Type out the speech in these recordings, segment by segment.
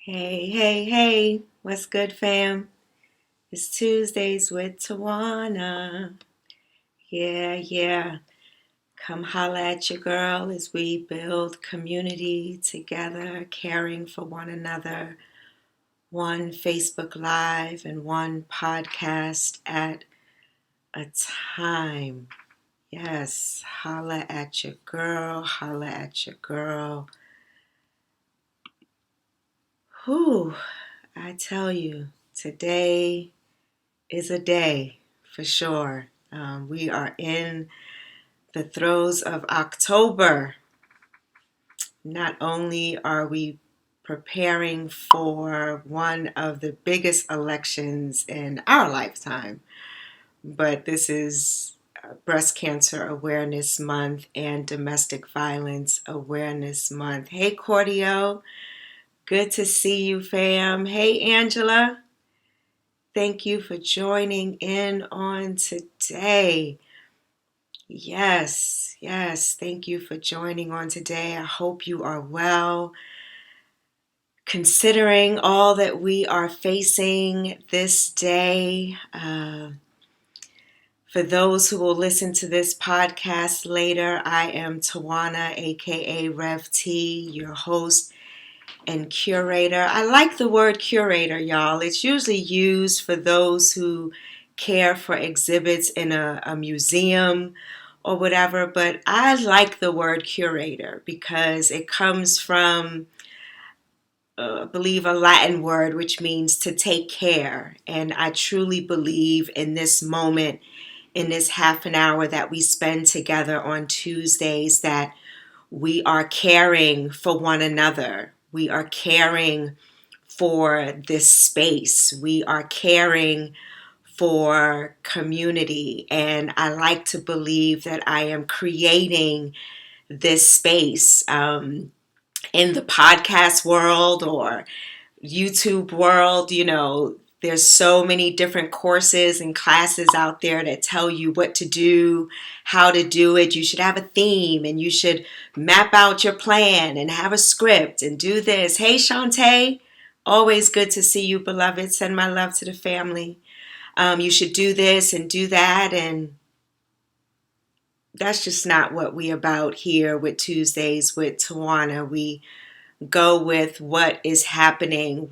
Hey, hey, hey, what's good, fam? It's Tuesdays with Tawana. Yeah, yeah. Come holla at your girl as we build community together, caring for one another, one Facebook Live and one podcast at a time. Yes, holla at your girl, holla at your girl. Whew, I tell you, today is a day for sure. We are in the throes of October. Not only are we preparing for one of the biggest elections in our lifetime, but this is Breast Cancer Awareness Month and Domestic Violence Awareness Month. Hey, Cordio. Good to see you, fam. Hey, Angela. Thank you for joining in on today. Yes, yes. Thank you for joining on today. I hope you are well. Considering all that we are facing this day, for those who will listen to this podcast later, I am Tawana, aka Rev T, your host and curator. I like the word curator, y'all. It's usually used for those who care for exhibits in a museum or whatever, but I like the word curator because it comes from, I believe, a Latin word which means to take care. And I truly believe in this moment, in this half an hour that we spend together on Tuesdays, that we are caring for one another. We are caring for this space. We are caring for community. And I like to believe that I am creating this space in the podcast world or YouTube world. There's so many different courses and classes out there that tell you what to do, how to do it. You should have a theme and you should map out your plan and have a script and do this. Hey, Shantae, always good to see you, beloved. Send my love to the family. You should do this and do that. And that's just not what we about here with Tuesdays with Tawana. We go with what is happening,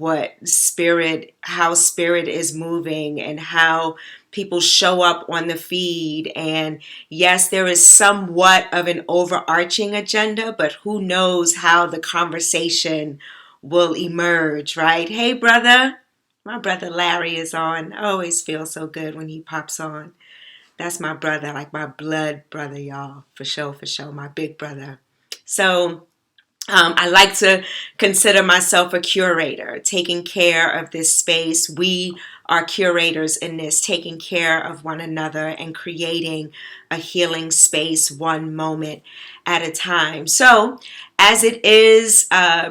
how spirit is moving, and how people show up on the feed. And yes, there is somewhat of an overarching agenda, but who knows how the conversation will emerge, right? Hey, brother. My brother Larry is on. I always feel so good when he pops on. That's my brother, like my blood brother, y'all. For sure, for sure. My big brother. So, I like to consider myself a curator, taking care of this space. We are curators in this, taking care of one another and creating a healing space one moment at a time. So, as it is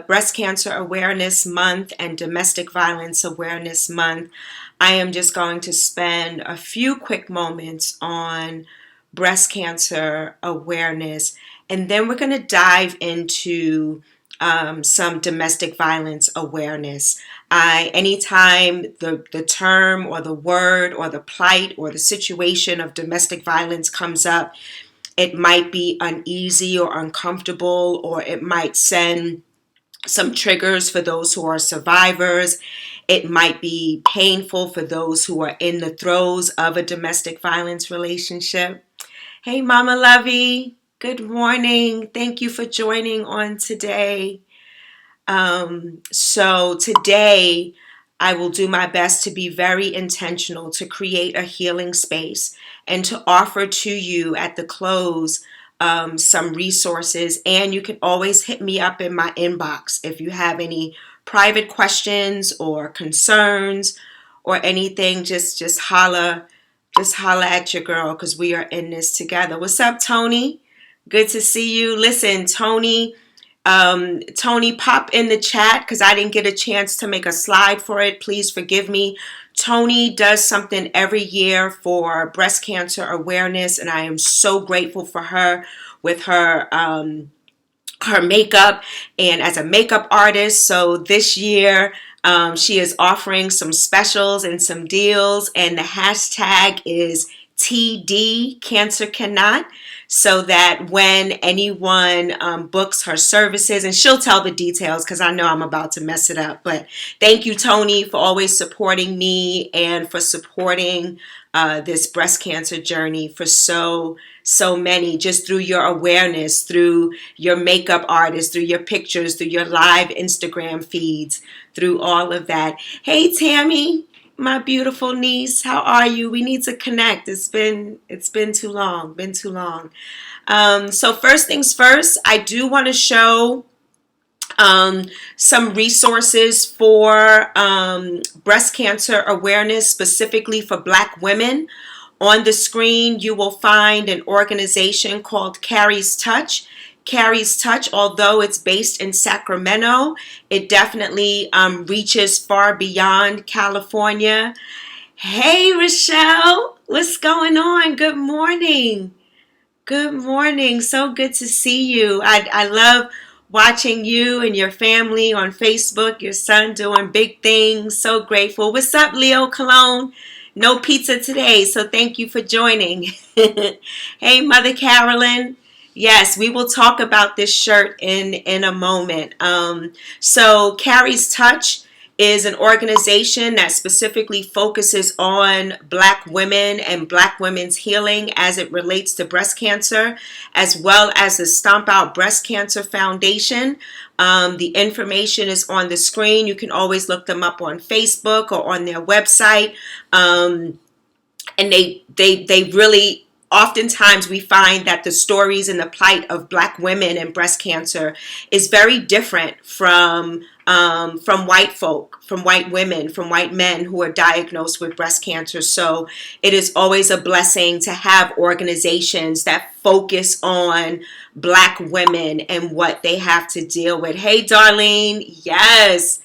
Breast Cancer Awareness Month and Domestic Violence Awareness Month, I am just going to spend a few quick moments on breast cancer awareness, and then we're going to dive into some domestic violence awareness. Anytime the term or the word or the plight or the situation of domestic violence comes up, it might be uneasy or uncomfortable, or it might send some triggers for those who are survivors. It might be painful for those who are in the throes of a domestic violence relationship. Hey, Mama Lovey. Good morning. Thank you for joining on today. So today I will do my best to be very intentional to create a healing space and to offer to you at the close some resources. And you can always hit me up in my inbox if you have any private questions or concerns or anything. Just holla at your girl, because we are in this together. What's up, Tony? Good to see you. Listen, Tony, pop in the chat because I didn't get a chance to make a slide for it. Please forgive me. Tony does something every year for breast cancer awareness, and I am so grateful for her with her her makeup and as a makeup artist. So this year, she is offering some specials and some deals, and the hashtag is TD Cancer Cannot, so that when anyone books her services, and she'll tell the details because I know I'm about to mess it up. But thank you, Tony, for always supporting me and for supporting this breast cancer journey for so many, just through your awareness, through your makeup artist, through your pictures, through your live Instagram feeds, through all of that. Hey, Tammy, my beautiful niece, how are you? We need to connect. It's been too long, been too long. So first things first, I do want to show some resources for breast cancer awareness, specifically for Black women. On the screen, you will find an organization called Carrie's Touch. Carrie's Touch, although it's based in Sacramento, it definitely reaches far beyond California. Hey, Rochelle, what's going on? Good morning. Good morning. So good to see you. I love watching you and your family on Facebook, your son doing big things. So grateful. What's up, Leo Cologne? No pizza today, so thank you for joining. Hey, Mother Carolyn. Yes, we will talk about this shirt in a moment. So Carrie's Touch is an organization that specifically focuses on Black women and Black women's healing as it relates to breast cancer, as well as the Stomp Out Breast Cancer Foundation. The information is on the screen. You can always look them up on Facebook or on their website. And they really, oftentimes we find that the stories and the plight of Black women and breast cancer is very different from white folk, from white women, from white men who are diagnosed with breast cancer. So it is always a blessing to have organizations that focus on Black women and what they have to deal with. Hey, Darlene. Yes.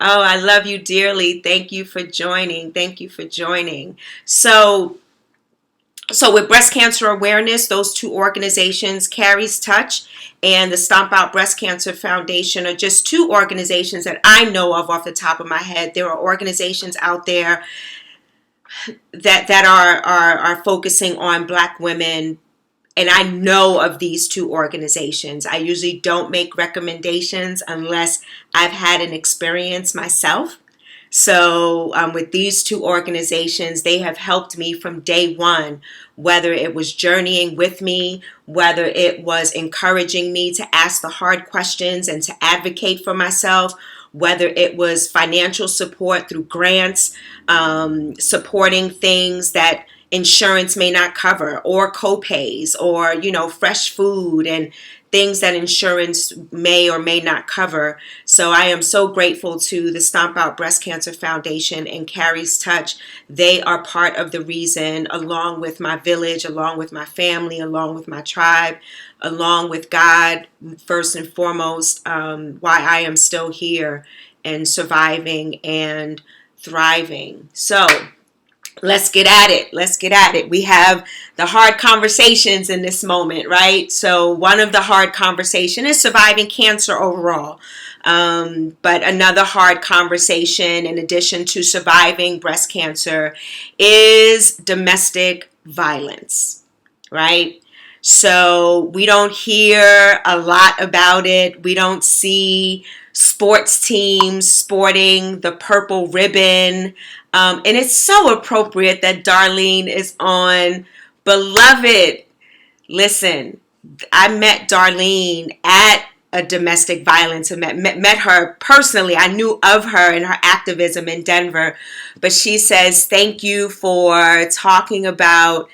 Oh, I love you dearly. Thank you for joining. Thank you for joining. So with breast cancer awareness, those two organizations, Carrie's Touch and the Stomp Out Breast Cancer Foundation, are just two organizations that I know of off the top of my head. There are organizations out there that are focusing on Black women, and I know of these two organizations. I usually don't make recommendations unless I've had an experience myself. So with these two organizations, they have helped me from day one, whether it was journeying with me, whether it was encouraging me to ask the hard questions and to advocate for myself, whether it was financial support through grants, supporting things that insurance may not cover, or co-pays, or, fresh food and things that insurance may or may not cover. So I am so grateful to the Stomp Out Breast Cancer Foundation and Carrie's Touch. They are part of the reason, along with my village, along with my family, along with my tribe, along with God, first and foremost, why I am still here and surviving and thriving. So let's get at it. Let's get at it. We have the hard conversations in this moment, right? So one of the hard conversation is surviving cancer overall. But another hard conversation, in addition to surviving breast cancer, is domestic violence, right? So we don't hear a lot about it. We don't see sports teams sporting the purple ribbon. And it's so appropriate that Darlene is on. Beloved, listen, I met Darlene at a domestic violence event, met her personally. I knew of her and her activism in Denver. But she says, thank you for talking about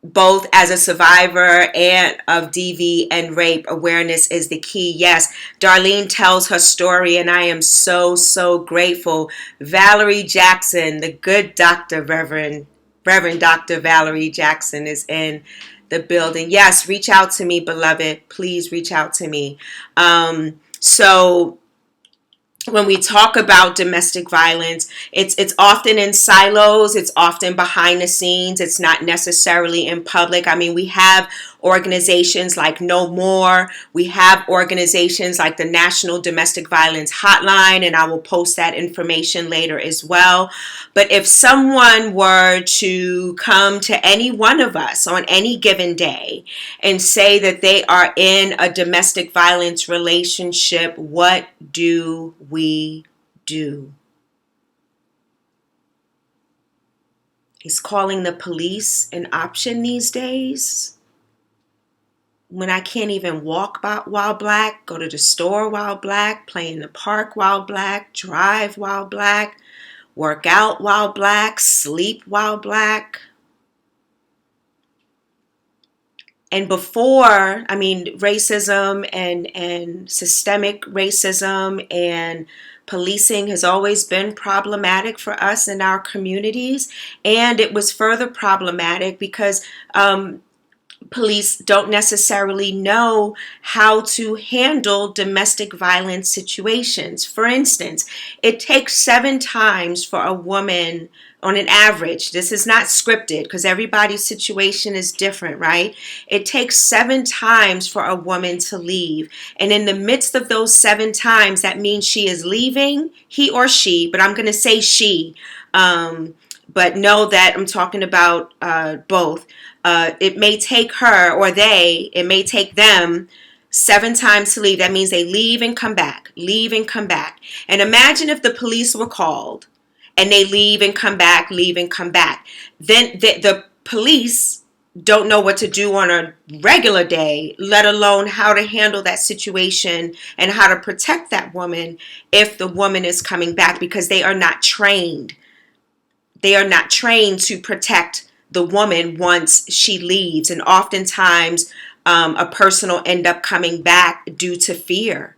both as a survivor and of DV and rape. Awareness is the key. Yes, Darlene tells her story, and I am so grateful. Valerie Jackson, the good doctor, Reverend Dr. Valerie Jackson, is in the building. Yes, reach out to me, beloved. Please reach out to me. So when we talk about domestic violence, it's often in silos, it's often behind the scenes, it's not necessarily in public. I mean, we have organizations like No More, we have organizations like the National Domestic Violence Hotline, and I will post that information later as well. But if someone were to come to any one of us on any given day and say that they are in a domestic violence relationship, what do we do? Is calling the police an option these days? When I can't even walk while black, go to the store while black, play in the park while black, drive while black, work out while black, sleep while black. And before, I mean, racism and systemic racism and policing has always been problematic for us in our communities. And it was further problematic because police don't necessarily know how to handle domestic violence situations. For instance, it takes 7 times for a woman, on an average, this is not scripted because everybody's situation is different, right? It takes 7 times for a woman to leave. And in the midst of those 7 times, that means she is leaving, he or she, but I'm going to say she. But know that I'm talking about both. It may take her or they, it may take them 7 times to leave. That means they leave and come back, leave and come back. And imagine if the police were called and they leave and come back, leave and come back. Then the police don't know what to do on a regular day, let alone how to handle that situation and how to protect that woman if the woman is coming back, because they are not trained. They are not trained to protect the woman once she leaves. And oftentimes a person will end up coming back due to fear.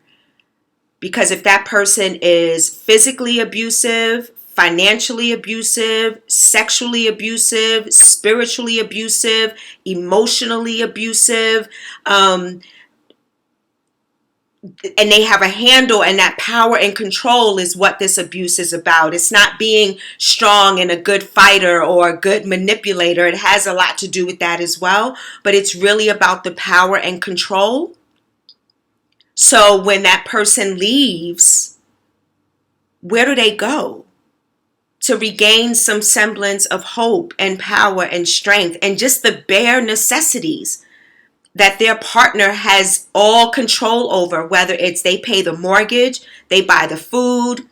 Because if that person is physically abusive, financially abusive, sexually abusive, spiritually abusive, emotionally abusive, and they have a handle, and that power and control is what this abuse is about. It's not being strong and a good fighter or a good manipulator. It has a lot to do with that as well, but it's really about the power and control. So when that person leaves, where do they go to regain some semblance of hope and power and strength and just the bare necessities that their partner has all control over, whether it's they pay the mortgage, they buy the food,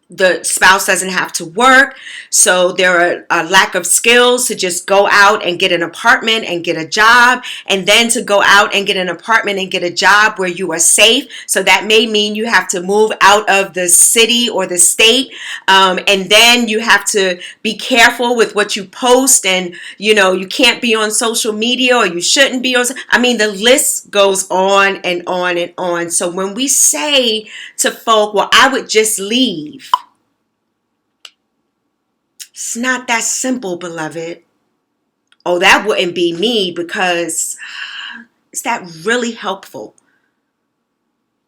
the spouse doesn't have to work, so there are a lack of skills to just go out and get an apartment and get a job, and then to go out and get an apartment and get a job where you are safe. So that may mean you have to move out of the city or the state, and then you have to be careful with what you post, and you can't be on social media, or you shouldn't be on. I mean, the list goes on and on and on. So when we say to folk, well, I would just leave, it's not that simple, beloved. Oh, that wouldn't be me, because is that really helpful?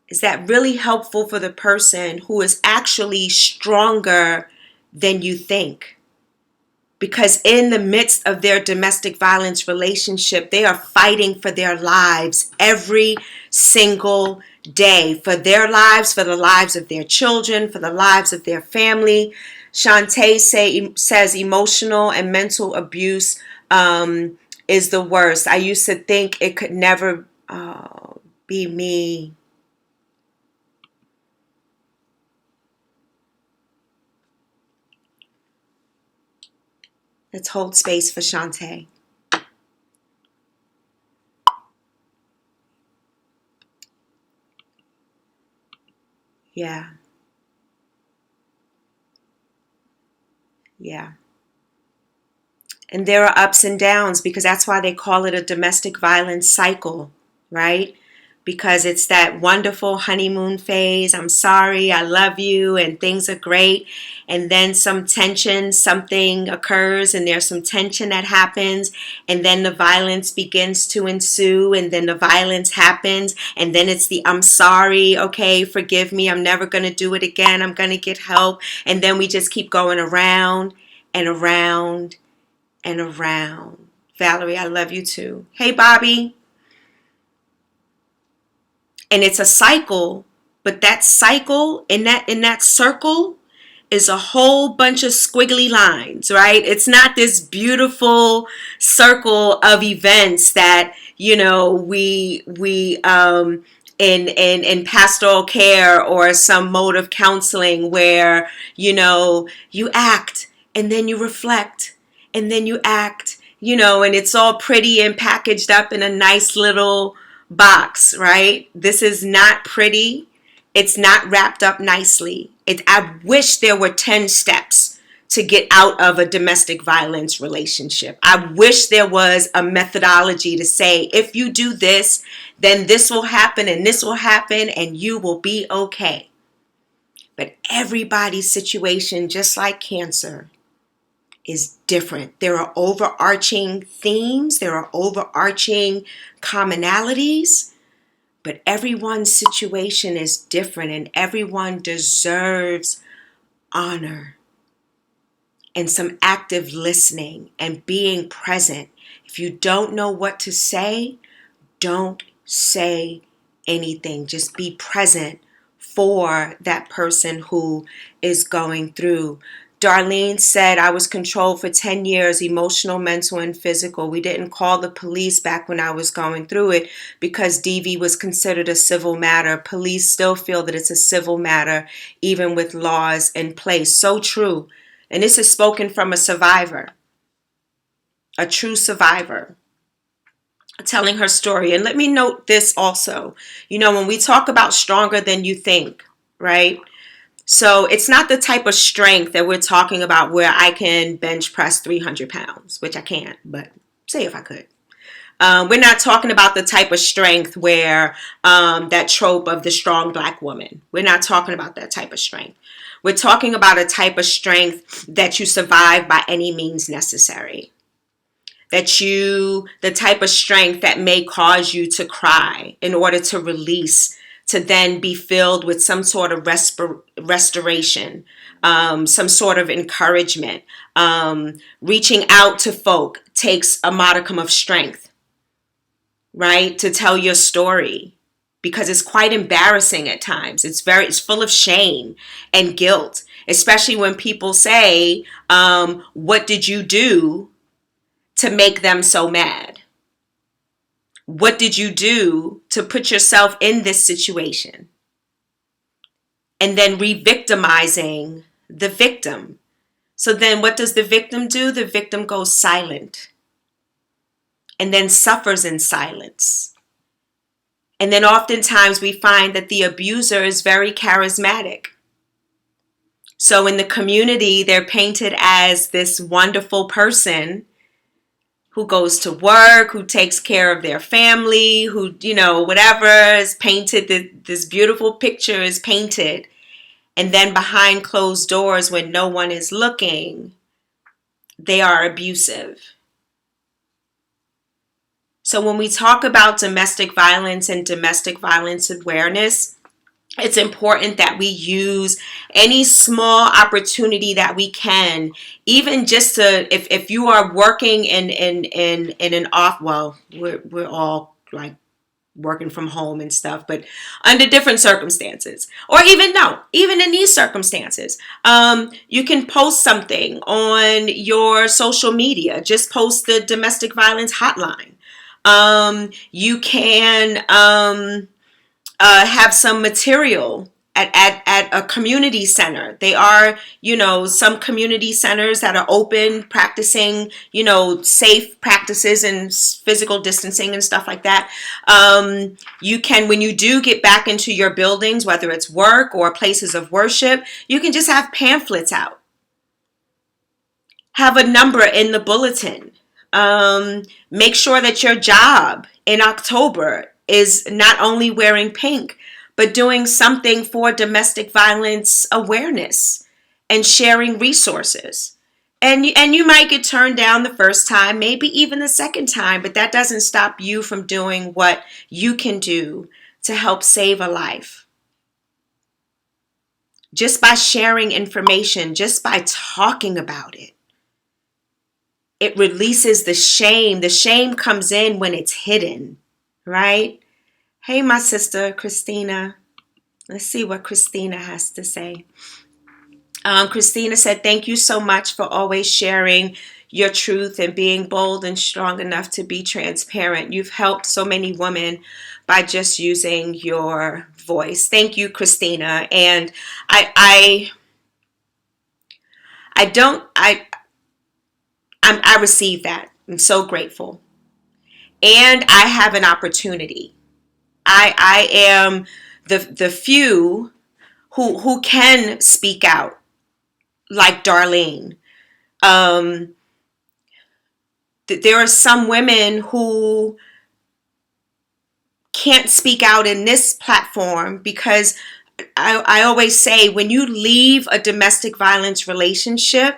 Is that really helpful for the person who is actually stronger than you think? Because in the midst of their domestic violence relationship, they are fighting for their lives every single day, for their lives, for the lives of their children, for the lives of their family. Shantae says emotional and mental abuse is the worst. I used to think it could never be me. Let's hold space for Shantae. Yeah. Yeah. And there are ups and downs, because that's why they call it a domestic violence cycle, right? because it's that wonderful honeymoon phase. I'm sorry, I love you, and things are great. And then some tension, something occurs, and there's some tension that happens, and then the violence begins to ensue, and then the violence happens, and then it's the I'm sorry, okay, forgive me, I'm never going to do it again, I'm going to get help. And then we just keep going around and around and around. Valerie, I love you too. Hey, Bobby. And it's a cycle, but that cycle in that circle is a whole bunch of squiggly lines, right? It's not this beautiful circle of events that, we in pastoral care or some mode of counseling where, you act and then you reflect and then you act, and it's all pretty and packaged up in a nice little box, right? This is not pretty. It's not wrapped up nicely. I wish there were 10 steps to get out of a domestic violence relationship. I wish there was a methodology to say, if you do this, then this will happen and this will happen and you will be okay. But everybody's situation, just like cancer, is different. There are overarching themes, there are overarching commonalities, but everyone's situation is different and everyone deserves honor and some active listening and being present. If you don't know what to say, don't say anything. Just be present for that person who is going through. Darlene said, I was controlled for 10 years, emotional, mental, and physical. We didn't call the police back when I was going through it because DV was considered a civil matter. Police still feel that it's a civil matter, even with laws in place. So true. And this is spoken from a survivor, a true survivor, telling her story. And let me note this also. When we talk about stronger than you think, right? So it's not the type of strength that we're talking about where I can bench press 300 pounds, which I can't, but say if I could. We're not talking about the type of strength where that trope of the strong black woman. We're not talking about that type of strength. We're talking about a type of strength that you survive by any means necessary. The type of strength that may cause you to cry in order to release, to then be filled with some sort of restoration, some sort of encouragement. Reaching out to folk takes a modicum of strength, right? To tell your story, because it's quite embarrassing at times. It's full of shame and guilt, especially when people say, what did you do to make them so mad? What did you do to put yourself in this situation? And then re-victimizing the victim. So then what does the victim do? The victim goes silent and then suffers in silence. And then oftentimes we find that the abuser is very charismatic. So in the community, they're painted as this wonderful person who goes to work, who takes care of their family, who, whatever is painted, this beautiful picture is painted. And then behind closed doors, when no one is looking, they are abusive. So when we talk about domestic violence and domestic violence awareness, it's important that we use any small opportunity that we can, even just to, if you are working in an off, well, we're all like working from home and stuff, but under different circumstances, or even in these circumstances, you can post something on your social media. Just post the domestic violence hotline. You can have some material at a community center. They are, some community centers that are open, practicing, safe practices and physical distancing and stuff like that. You can, when you do get back into your buildings, whether it's work or places of worship, you can just have pamphlets out. Have a number in the bulletin. Make sure that your job in October is not only wearing pink, but doing something for domestic violence awareness and sharing resources. And you might get turned down the first time, maybe even the second time, but that doesn't stop you from doing what you can do to help save a life. Just by sharing information, just by talking about it, it releases the shame. The shame comes in when it's hidden, right? Hey, my sister, Christina. Let's see what Christina has to say. Christina said, thank you so much for always sharing your truth and being bold and strong enough to be transparent. You've helped so many women by just using your voice. Thank you, Christina. And I receive that. I'm so grateful. And I have an opportunity. I am the few who can speak out, like Darlene. There are some women who can't speak out in this platform because I always say, when you leave a domestic violence relationship,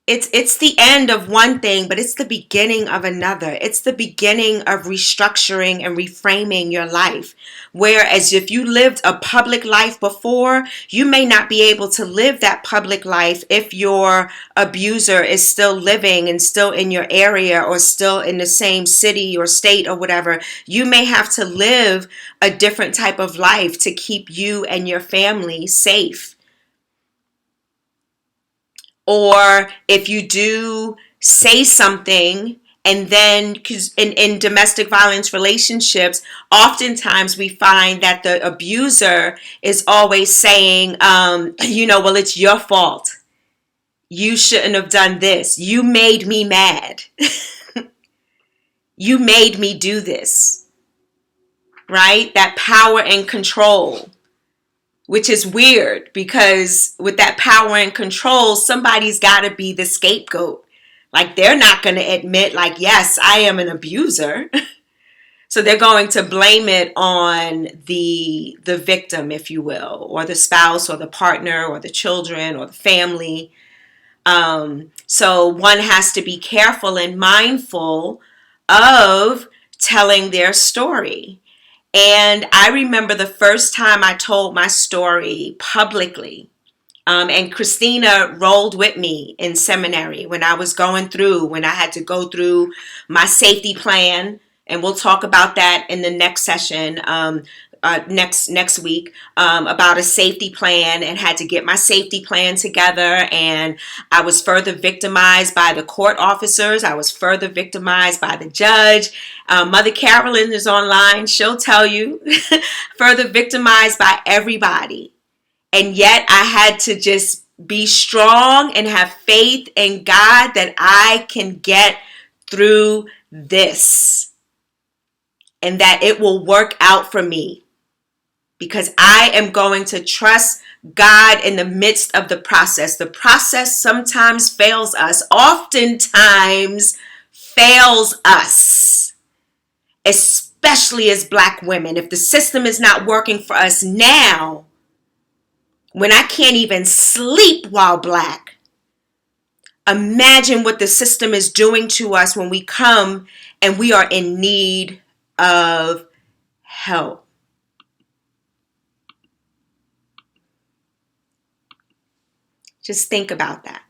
it's the end of one thing, but it's the beginning of another. It's the beginning of restructuring and reframing your life. Whereas if you lived a public life before, you may not be able to live that public life if your abuser is still living and still in your area or still in the same city or state or whatever. You may have to live a different type of life to keep you and your family safe. Or if you do say something, and then, because in domestic violence relationships, oftentimes we find that the abuser is always saying, well, it's your fault. You shouldn't have done this. You made me mad. You made me do this. Right? That power and control. Which is weird, because with that power and control, somebody's got to be the scapegoat. Like, they're not going to admit, like, yes, I am an abuser. So they're going to blame it on the victim, if you will, or the spouse or the partner or the children or the family. So one has to be careful and mindful of telling their story. And I remember the first time I told my story publicly, and Christina rolled with me in seminary when I had to go through my safety plan. And we'll talk about that in the next session, next week, about a safety plan, and had to get my safety plan together. And I was further victimized by the court officers. I was further victimized by the judge. Mother Carolyn is online. She'll tell you, further victimized by everybody. And yet I had to just be strong and have faith in God that I can get through this and that it will work out for me, because I am going to trust God in the midst of the process. The process sometimes fails us, oftentimes fails us, especially as Black women. If the system is not working for us now, when I can't even sleep while Black, imagine what the system is doing to us when we come and we are in need of help. Just think about that.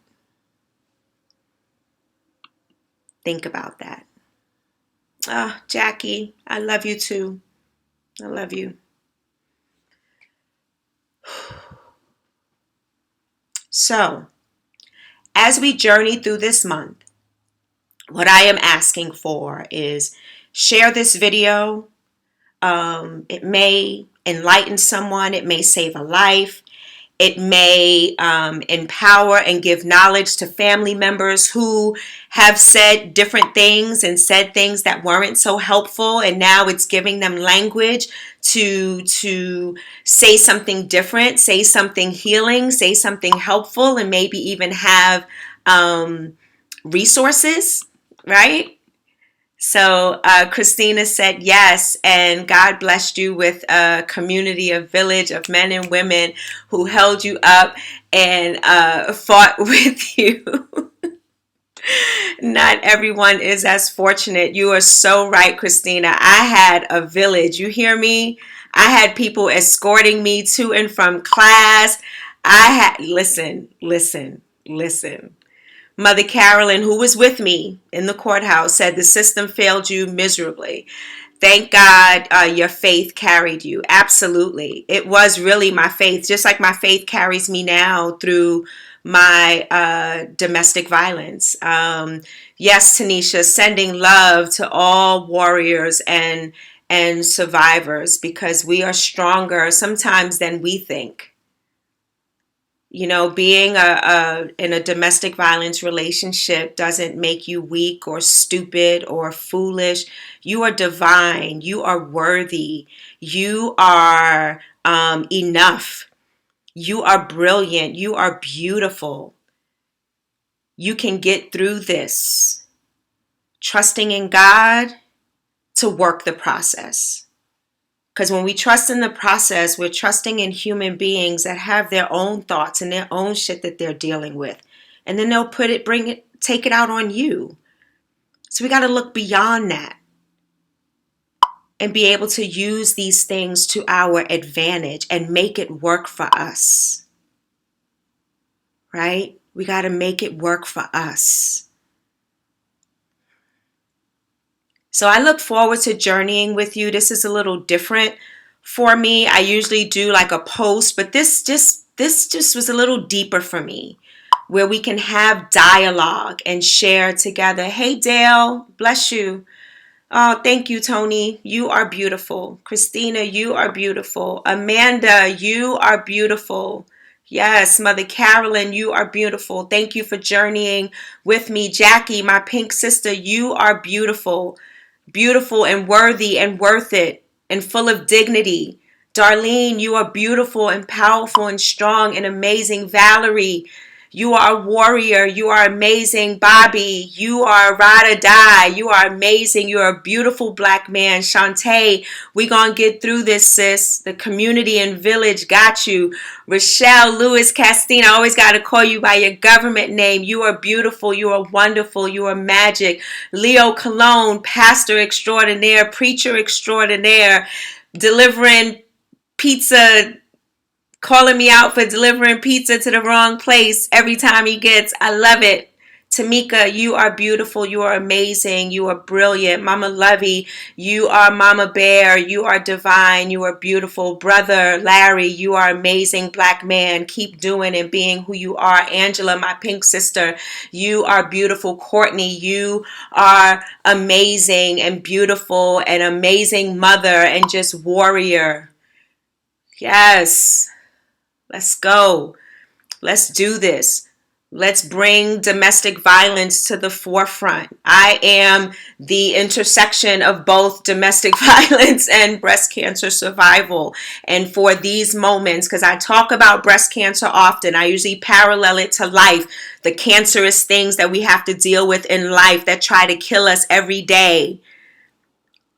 Think about that. Oh, Jackie, I love you too. I love you. So, as we journey through this month, what I am asking for is share this video. It may enlighten someone. It may save a life. It may empower and give knowledge to family members who have said different things and said things that weren't so helpful. And now it's giving them language to say something different, say something healing, say something helpful, and maybe even have resources, right? So Christina said yes, and God blessed you with a community, a village of men and women who held you up and fought with you. Not everyone is as fortunate. You are so right, Christina. I had a village. You hear me? I had people escorting me to and from class. Listen. Mother Carolyn, who was with me in the courthouse, said the system failed you miserably. Thank God your faith carried you. Absolutely. It was really my faith, just like my faith carries me now through my domestic violence. Yes, Tanisha, sending love to all warriors and survivors, because we are stronger sometimes than we think. You know, being in a domestic violence relationship doesn't make you weak or stupid or foolish. You are divine. You are worthy. You are enough. You are brilliant. You are beautiful. You can get through this. Trusting in God to work the process. Because when we trust in the process, we're trusting in human beings that have their own thoughts and their own shit that they're dealing with. And then they'll take it out on you. So we got to look beyond that and be able to use these things to our advantage and make it work for us. Right? We got to make it work for us. So I look forward to journeying with you. This is a little different for me. I usually do like a post, but this just was a little deeper for me, where we can have dialogue and share together. Hey Dale, bless you. Oh, thank you, Tony. You are beautiful. Christina, you are beautiful. Amanda, you are beautiful. Yes, Mother Carolyn, you are beautiful. Thank you for journeying with me. Jackie, my pink sister, you are beautiful. Beautiful and worthy and worth it and full of dignity. Darlene, you are beautiful and powerful and strong and amazing. Valerie, you are a warrior. You are amazing. Bobby, you are ride or die. You are amazing. You are a beautiful black man. Shantae, we gonna get through this, sis. The community and village got you. Rochelle Lewis Castine, I always got to call you by your government name. You are beautiful. You are wonderful. You are magic. Leo Cologne, pastor extraordinaire, preacher extraordinaire, delivering pizza, calling me out for delivering pizza to the wrong place every time he gets. I love it. Tamika, you are beautiful. You are amazing. You are brilliant. Mama Lovey, you are Mama Bear. You are divine. You are beautiful. Brother Larry, you are amazing black man. Keep doing and being who you are. Angela, my pink sister, you are beautiful. Courtney, you are amazing and beautiful and amazing mother and just warrior. Yes. Let's go. Let's do this. Let's bring domestic violence to the forefront. I am the intersection of both domestic violence and breast cancer survival. And for these moments, because I talk about breast cancer often, I usually parallel it to life, the cancerous things that we have to deal with in life that try to kill us every day.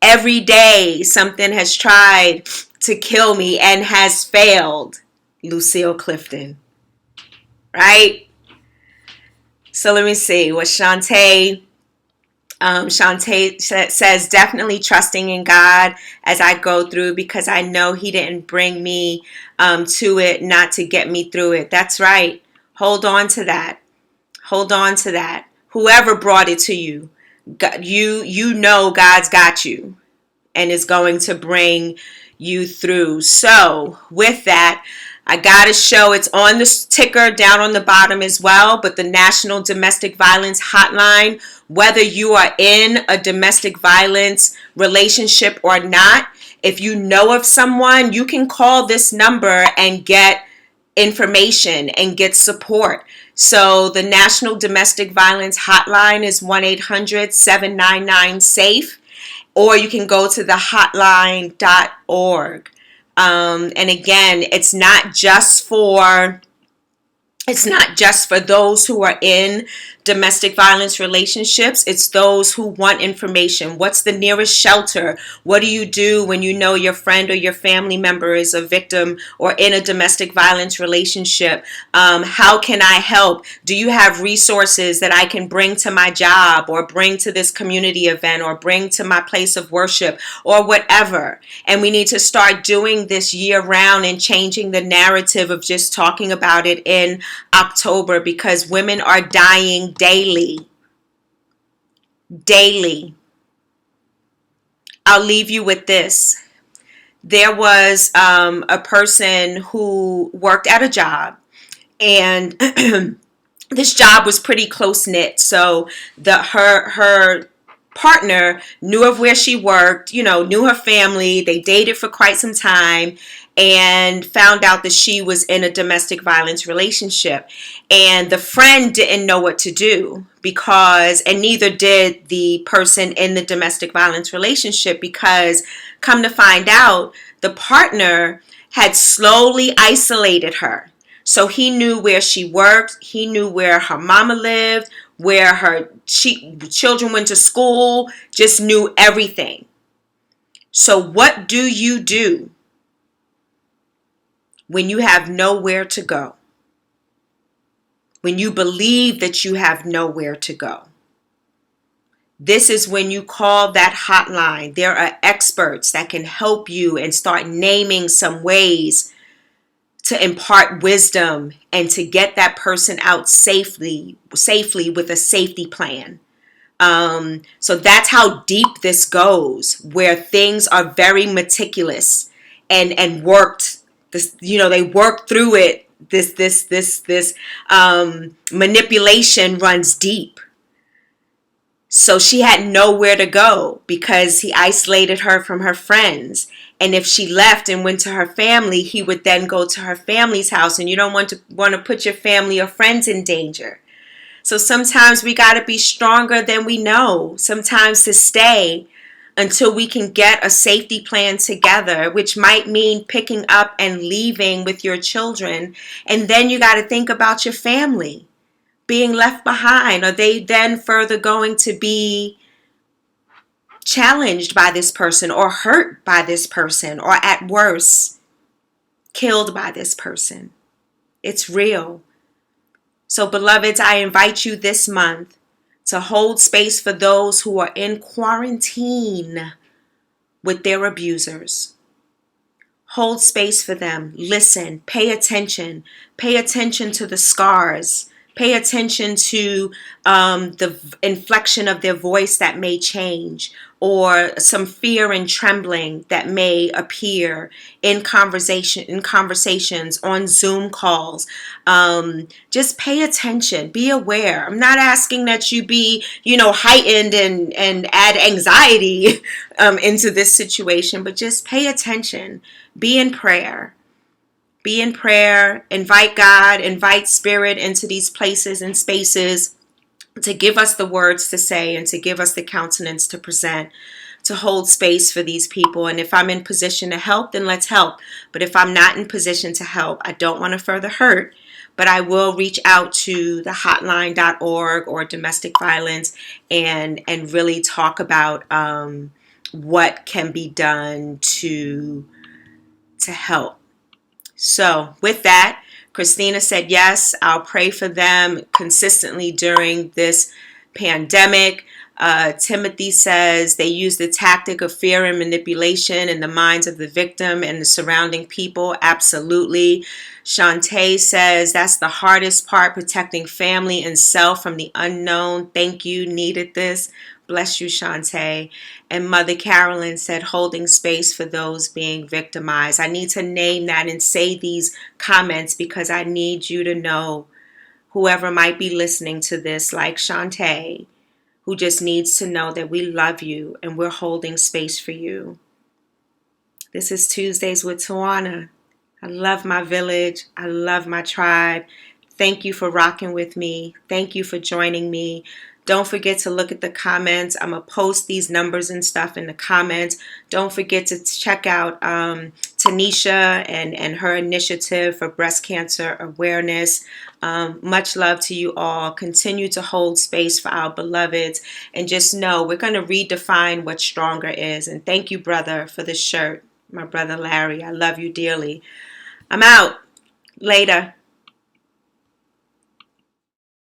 Every day, something has tried to kill me and has failed. Lucille Clifton, right? So let me see what Shantae says, definitely trusting in God as I go through, because I know he didn't bring me to it not to get me through it. That's right. Hold on to that. Hold on to that. Whoever brought it to you, you know God's got you and is going to bring you through. So with that, I got to show, it's on the ticker down on the bottom as well, but the National Domestic Violence Hotline, whether you are in a domestic violence relationship or not, if you know of someone, you can call this number and get information and get support. So the National Domestic Violence Hotline is 1-800-799-SAFE, or you can go to the hotline.org. And again, it's not just for It's not just for those who are in domestic violence relationships. It's those who want information. What's the nearest shelter? What do you do when you know your friend or your family member is a victim or in a domestic violence relationship? How can I help? Do you have resources that I can bring to my job or bring to this community event or bring to my place of worship or whatever? And we need to start doing this year round and changing the narrative of just talking about it in October, because women are dying daily. Daily. I'll leave you with this. There was a person who worked at a job, and this job was pretty close knit. So her partner knew of where she worked, knew her family. They dated for quite some time and found out that she was in a domestic violence relationship. And the friend didn't know what to do and neither did the person in the domestic violence relationship, because come to find out, the partner had slowly isolated her. So he knew where she worked, he knew where her mama lived, where her children went to school, just knew everything. So what do you do when you have nowhere to go? When you believe that you have nowhere to go? This is when you call that hotline. There are experts that can help you and start naming some ways to impart wisdom and to get that person out safely with a safety plan. So that's how deep this goes, where things are very meticulous and worked. They work through it. This manipulation runs deep. So she had nowhere to go because he isolated her from her friends. And if she left and went to her family, he would then go to her family's house. And you don't want to put your family or friends in danger. So sometimes we got to be stronger than we know. Sometimes to stay until we can get a safety plan together, which might mean picking up and leaving with your children. And then you got to think about your family being left behind. Are they then further going to be challenged by this person or hurt by this person or at worst killed by this person? It's real. So beloveds, I invite you this month to hold space for those who are in quarantine with their abusers. Hold space for them. Listen, pay attention to the scars. Pay attention to the inflection of their voice that may change, or some fear and trembling that may appear in conversations, on Zoom calls. Just pay attention. Be aware. I'm not asking that you be, heightened and add anxiety into this situation, but just pay attention. Be in prayer. Be in prayer, invite God, invite Spirit into these places and spaces to give us the words to say and to give us the countenance to present, to hold space for these people. And if I'm in position to help, then let's help. But if I'm not in position to help, I don't want to further hurt, but I will reach out to the hotline.org or domestic violence and really talk about what can be done to help. So with that, Christina said, yes, I'll pray for them consistently during this pandemic. Timothy says they use the tactic of fear and manipulation in the minds of the victim and the surrounding people. Absolutely. Shantae says that's the hardest part, protecting family and self from the unknown. Thank you. Needed this. Bless you, Shantae. And Mother Carolyn said, holding space for those being victimized. I need to name that and say these comments because I need you to know, whoever might be listening to this, like Shantae, who just needs to know that we love you and we're holding space for you. This is Tuesdays with Tawana. I love my village. I love my tribe. Thank you for rocking with me. Thank you for joining me. Don't forget to look at the comments. I'm going to post these numbers and stuff in the comments. Don't forget to check out Tanisha and her initiative for breast cancer awareness. Much love to you all. Continue to hold space for our beloveds. And just know we're going to redefine what stronger is. And thank you, brother, for the shirt. My brother Larry, I love you dearly. I'm out. Later.